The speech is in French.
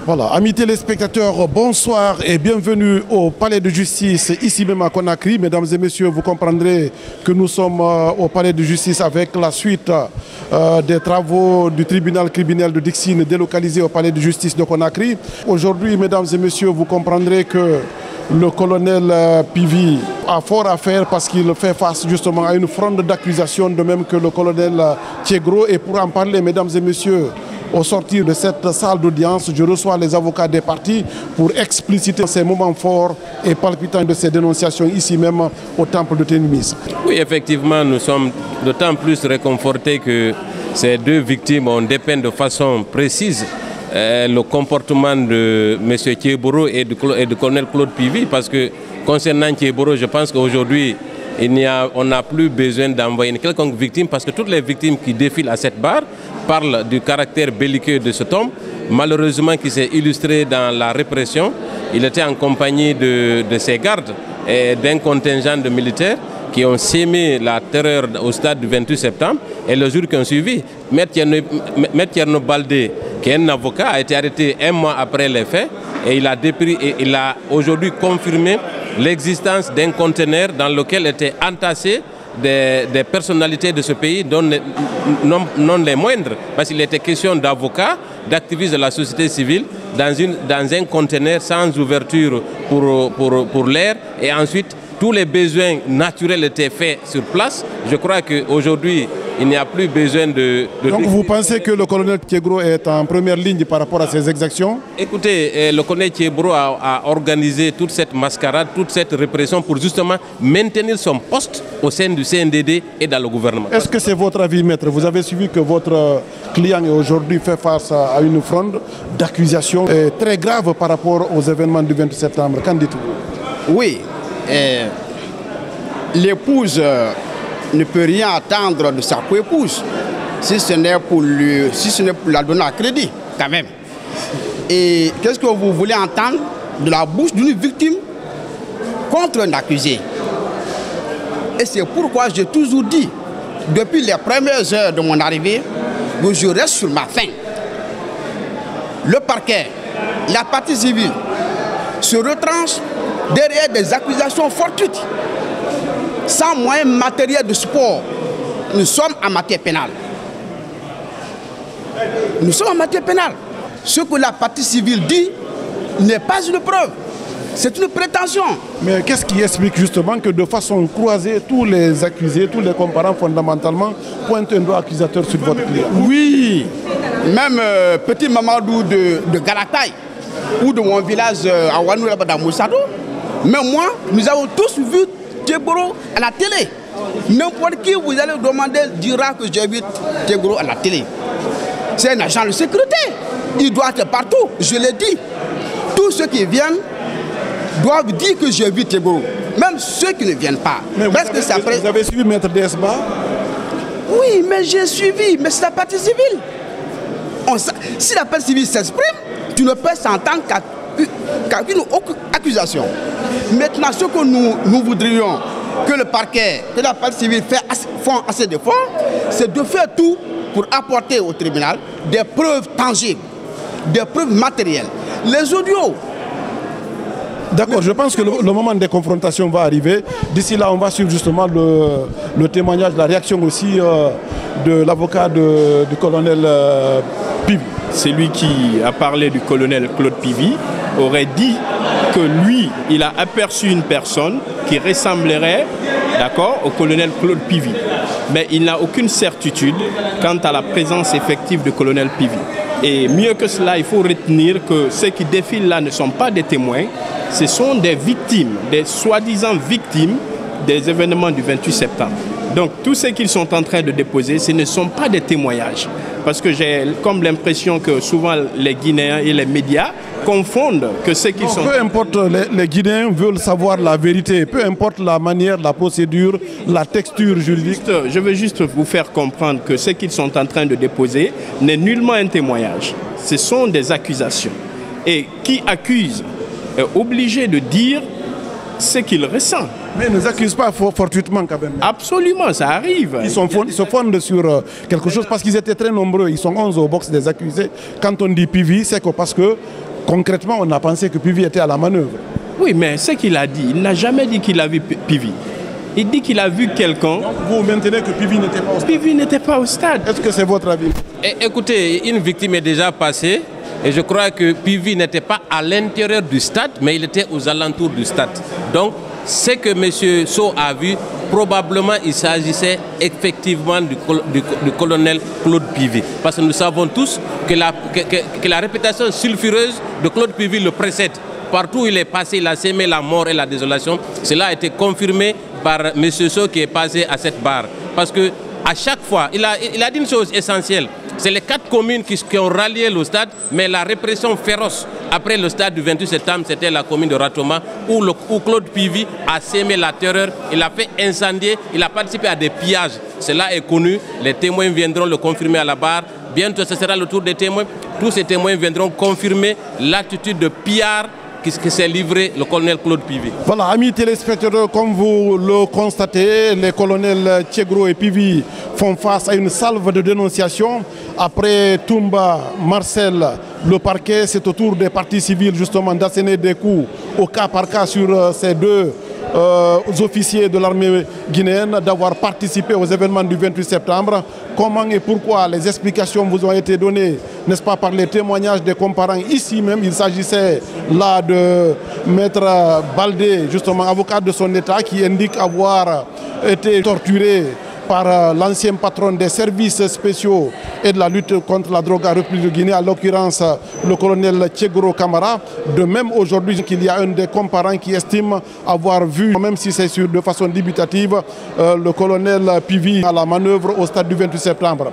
Voilà, amis téléspectateurs, bonsoir et bienvenue au Palais de Justice, ici même à Conakry. Mesdames et messieurs, vous comprendrez que nous sommes au Palais de Justice avec la suite des travaux du tribunal criminel de Dixine délocalisé au Palais de Justice de Conakry. Aujourd'hui, mesdames et messieurs, vous comprendrez que le colonel Pivi a fort à faire parce qu'il fait face justement à une fronde d'accusation, de même que le colonel Thiegro. Et pour en parler, mesdames et messieurs, au sortir de cette salle d'audience, je reçois les avocats des parties pour expliciter ces moments forts et palpitants de ces dénonciations ici même au temple de Ténémis. Oui, effectivement, nous sommes d'autant plus réconfortés que ces deux victimes ont dépeint de façon précise le comportement de M. Thieboro et du colonel Claude Pivi, parce que concernant Thieboro, je pense qu'aujourd'hui, on n'a plus besoin d'envoyer une quelconque victime, parce que toutes les victimes qui défilent à cette barre parlent du caractère belliqueux de cet homme, malheureusement qui s'est illustré dans la répression. Il était en compagnie de ses gardes et d'un contingent de militaires qui ont sémé la terreur au stade du 28 septembre et le jour qui ont suivi. Maître Thierno Baldé, qui est un avocat, a été arrêté un mois après les faits et il a aujourd'hui confirmé l'existence d'un conteneur dans lequel étaient entassés des personnalités de ce pays, dont non les moindres, parce qu'il était question d'avocats, d'activistes de la société civile, dans un conteneur sans ouverture pour l'air, et ensuite tous les besoins naturels étaient faits sur place. Je crois qu'aujourd'hui, il n'y a plus besoin de... Donc vous pensez que le colonel Thiegro est en première ligne par rapport à ces exactions? Écoutez, le colonel Thiegro a organisé toute cette mascarade, toute cette répression pour justement maintenir son poste au sein du CNDD et dans le gouvernement. Est-ce que c'est votre avis, maître? Vous avez suivi que votre client aujourd'hui fait face à une fronde d'accusations très grave par rapport aux événements du 28 septembre. Qu'en dites-vous? Oui. L'épouse ne peut rien attendre de sa coépouse si ce n'est pour la donner à crédit, quand même. Et qu'est-ce que vous voulez entendre de la bouche d'une victime contre un accusé? Et c'est pourquoi j'ai toujours dit, depuis les premières heures de mon arrivée, que je reste sur ma faim. Le parquet, la partie civile, se retranche derrière des accusations fortuites, sans moyens matériels de support. Nous sommes en matière pénale. Nous sommes en matière pénale. Ce que la partie civile dit n'est pas une preuve, c'est une prétention. Mais qu'est-ce qui explique justement que de façon croisée, tous les accusés, tous les comparants fondamentalement pointent un doigt accusateur sur votre client? Oui, même petit Mamadou de Galataï ou de mon village à Wanou dans Moussado. Mais moi, nous avons tous vu Thieboro à la télé. N'importe qui vous allez demander dira que j'ai vu Thieboro à la télé. C'est un agent de sécurité. Il doit être partout, je l'ai dit. Tous ceux qui viennent doivent dire que j'ai vu Thieboro. Même ceux qui ne viennent pas. Mais vous avez suivi Maître Desba? Oui, mais j'ai suivi. Mais c'est la partie civile. Si la partie civile s'exprime, tu ne peux s'entendre qu'une accusation. Maintenant, ce que nous voudrions que le parquet et la partie civile font assez d'efforts, c'est de faire tout pour apporter au tribunal des preuves tangibles, des preuves matérielles. Les audios. D'accord, je pense que le moment des confrontations va arriver. D'ici là, on va suivre justement le témoignage, la réaction aussi de l'avocat du colonel Pivi. Celui qui a parlé du colonel Claude Pivi aurait dit que lui, il a aperçu une personne qui ressemblerait, d'accord, au colonel Claude Pivi. Mais il n'a aucune certitude quant à la présence effective du colonel Pivi. Et mieux que cela, il faut retenir que ceux qui défilent là ne sont pas des témoins, ce sont des victimes, des soi-disant victimes des événements du 28 septembre. Donc tous ceux qu'ils sont en train de déposer, ce ne sont pas des témoignages. Parce que j'ai comme l'impression que souvent les Guinéens et les médias confondent que ceux qui sont... Peu importe, les Guinéens veulent savoir la vérité, peu importe la manière, la procédure, la texture juridique. Je veux juste vous faire comprendre que ce qu'ils sont en train de déposer n'est nullement un témoignage. Ce sont des accusations. Et qui accuse est obligé de dire ce qu'il ressent. Mais ils ne nous accusent pas fortuitement quand même. Absolument, ça arrive. Ils se fondent sur quelque chose parce qu'ils étaient très nombreux. Ils sont 11 au box des accusés. Quand on dit Pivi, c'est que parce que concrètement, on a pensé que Pivi était à la manœuvre. Oui, mais ce qu'il a dit, il n'a jamais dit qu'il a vu Pivi. Il dit qu'il a vu quelqu'un. Vous maintenez que Pivi n'était pas au stade? Pivi n'était pas au stade. Est-ce que c'est votre avis? Écoutez, une victime est déjà passée et je crois que Pivi n'était pas à l'intérieur du stade, mais il était aux alentours du stade. Donc, ce que M. Sow a vu, probablement il s'agissait effectivement du colonel Claude Pivi. Parce que nous savons tous que la réputation sulfureuse de Claude Pivi le précède. Partout où il est passé, il a sémé la mort et la désolation. Cela a été confirmé par M. Sow qui est passé à cette barre. Parce que à chaque fois, il a dit une chose essentielle. C'est les 4 communes qui ont rallié le stade, mais la répression féroce après le stade du 28 septembre, c'était la commune de Ratoma, où Claude Pivi a sémé la terreur, il a fait incendier, il a participé à des pillages. Cela est connu, les témoins viendront le confirmer à la barre. Bientôt, ce sera le tour des témoins. Tous ces témoins viendront confirmer l'attitude de pillard qui s'est livré le colonel Claude Pivi. Voilà, amis téléspectateurs, comme vous le constatez, les colonels Tchegro et Pivi font face à une salve de dénonciation. Après Toumba, Marcel, le parquet, c'est au tour des partis civils justement d'asséner des coups au cas par cas sur ces 2 officiers de l'armée guinéenne d'avoir participé aux événements du 28 septembre. Comment et pourquoi les explications vous ont été données, n'est-ce pas, par les témoignages des comparants ici même. Il s'agissait là de Maître Baldé, justement avocat de son État, qui indique avoir été torturé par l'ancien patron des services spéciaux et de la lutte contre la drogue en République de Guinée, à l'occurrence le colonel Tchegro Camara. De même aujourd'hui qu'il y a un des comparants qui estime avoir vu, même si c'est de façon dubitative, le colonel Pivi à la manœuvre au stade du 28 septembre.